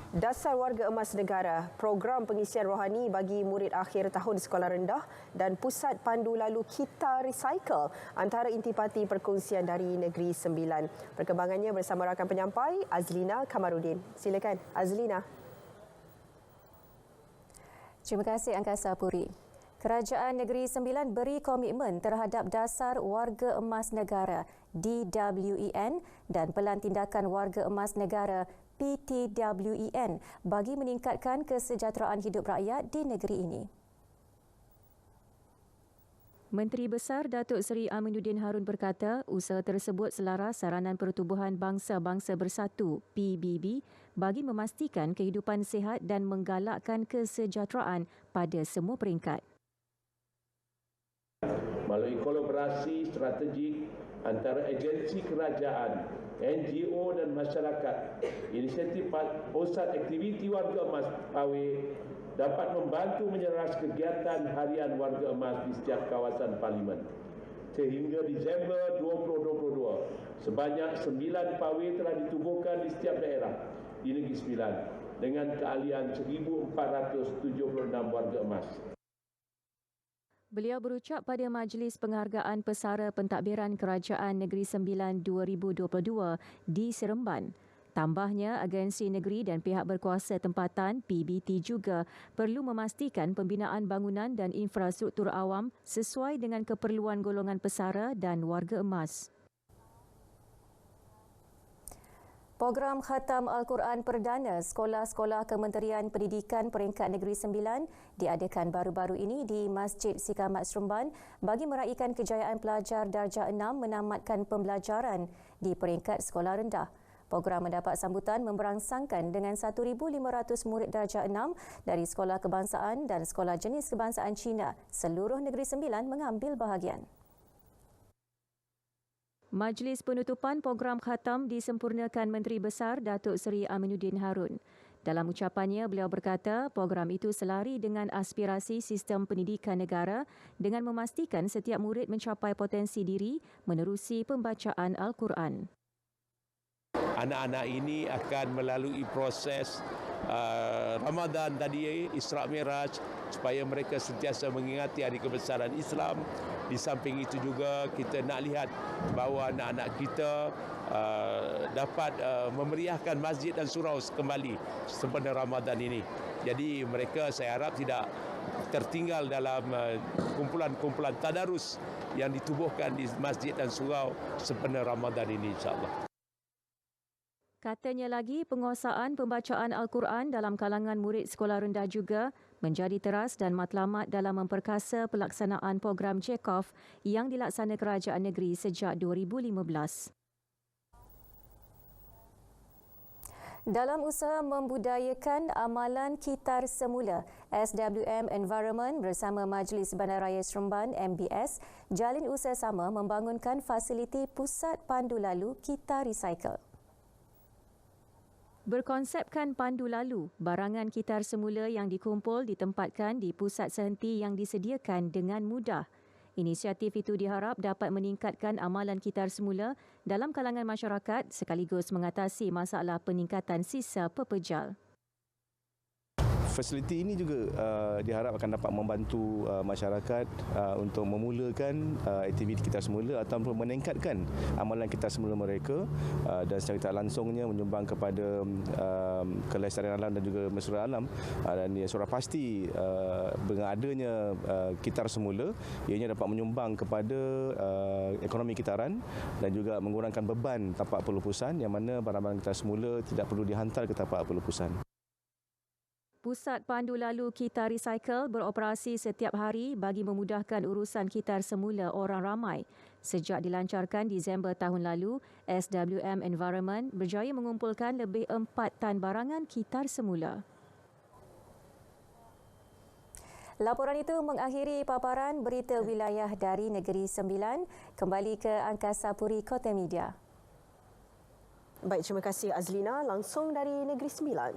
Dasar Warga Emas Negara, program pengisian rohani bagi murid akhir tahun sekolah rendah dan Pusat Pandu Lalu Kita Recycle antara intipati perkongsian dari Negeri Sembilan. Perkembangannya bersama rakan penyampai Azlina Kamarudin. Silakan Azlina. Terima kasih Angkasa Puri. Kerajaan Negeri Sembilan beri komitmen terhadap Dasar Warga Emas Negara DWEN dan Pelan Tindakan Warga Emas Negara PTWEN bagi meningkatkan kesejahteraan hidup rakyat di negeri ini. Menteri Besar Datuk Seri Aminuddin Harun berkata, usaha tersebut selaras Saranan Pertubuhan Bangsa-Bangsa Bersatu (PBB) bagi memastikan kehidupan sihat dan menggalakkan kesejahteraan pada semua peringkat. Melalui kolaborasi strategik antara agensi kerajaan, NGO dan masyarakat, inisiatif Pusat Aktiviti Warga Emas PAWE dapat membantu menyelaras kegiatan harian warga emas di setiap kawasan parlimen. Sehingga Disember 2022, sebanyak 9 PAWE telah ditubuhkan di setiap daerah di Negeri Sembilan dengan keahlian 1,476 warga emas. Beliau berucap pada Majlis Penghargaan Pesara Pentadbiran Kerajaan Negeri Sembilan 2022 di Seremban. Tambahnya, agensi negeri dan pihak berkuasa tempatan PBT juga perlu memastikan pembinaan bangunan dan infrastruktur awam sesuai dengan keperluan golongan pesara dan warga emas. Program Khatam Al-Quran Perdana Sekolah-Sekolah Kementerian Pendidikan Peringkat Negeri Sembilan diadakan baru-baru ini di Masjid Sikamat Seremban bagi meraihkan kejayaan pelajar darjah 6 menamatkan pembelajaran di peringkat sekolah rendah. Program mendapat sambutan memberangsangkan dengan 1,500 murid darjah 6 dari Sekolah Kebangsaan dan Sekolah Jenis Kebangsaan Cina. Seluruh Negeri Sembilan mengambil bahagian. Majlis penutupan program khatam disempurnakan Menteri Besar Datuk Seri Aminuddin Harun. Dalam ucapannya, beliau berkata program itu selari dengan aspirasi sistem pendidikan negara dengan memastikan setiap murid mencapai potensi diri menerusi pembacaan Al-Quran. Anak-anak ini akan melalui proses Ramadan tadi, Isra' Miraj, supaya mereka sentiasa mengingati hari kebesaran Islam. Di samping itu juga kita nak lihat bahawa anak-anak kita dapat memeriahkan masjid dan surau kembali sempena Ramadan ini. Jadi mereka saya harap tidak tertinggal dalam kumpulan-kumpulan tadarus yang ditubuhkan di masjid dan surau sempena Ramadan ini, insya-Allah. Katanya lagi, penguasaan pembacaan Al-Quran dalam kalangan murid sekolah rendah juga menjadi teras dan matlamat dalam memperkasa pelaksanaan program Check-Off yang dilaksana kerajaan negeri sejak 2015. Dalam usaha membudayakan amalan kitar semula, SWM Environment bersama Majlis Bandaraya Seremban MBS jalin usaha sama membangunkan fasiliti Pusat Pandu Lalu Kita Recycle. Berkonsepkan pandu lalu, barangan kitar semula yang dikumpul ditempatkan di pusat sehenti yang disediakan dengan mudah. Inisiatif itu diharap dapat meningkatkan amalan kitar semula dalam kalangan masyarakat sekaligus mengatasi masalah peningkatan sisa pepejal. Fasiliti ini juga diharap akan dapat membantu masyarakat untuk memulakan aktiviti kita semula ataupun meningkatkan amalan kita semula mereka dan secara tak langsungnya menyumbang kepada kelestarian alam dan juga mesra alam. Dan sudah pasti dengan adanya kitar semula, ianya dapat menyumbang kepada ekonomi kitaran dan juga mengurangkan beban tapak pelupusan yang mana barang-barang kita semula tidak perlu dihantar ke tapak pelupusan. Pusat Pandu Lalu Kita Recycle beroperasi setiap hari bagi memudahkan urusan kitar semula orang ramai. Sejak dilancarkan Disember tahun lalu, SWM Environment berjaya mengumpulkan lebih 4 tan barangan kitar semula. Laporan itu mengakhiri paparan berita wilayah dari Negeri Sembilan. Kembali ke Angkasa Puri Kota Media. Baik, terima kasih Azlina langsung dari Negeri Sembilan.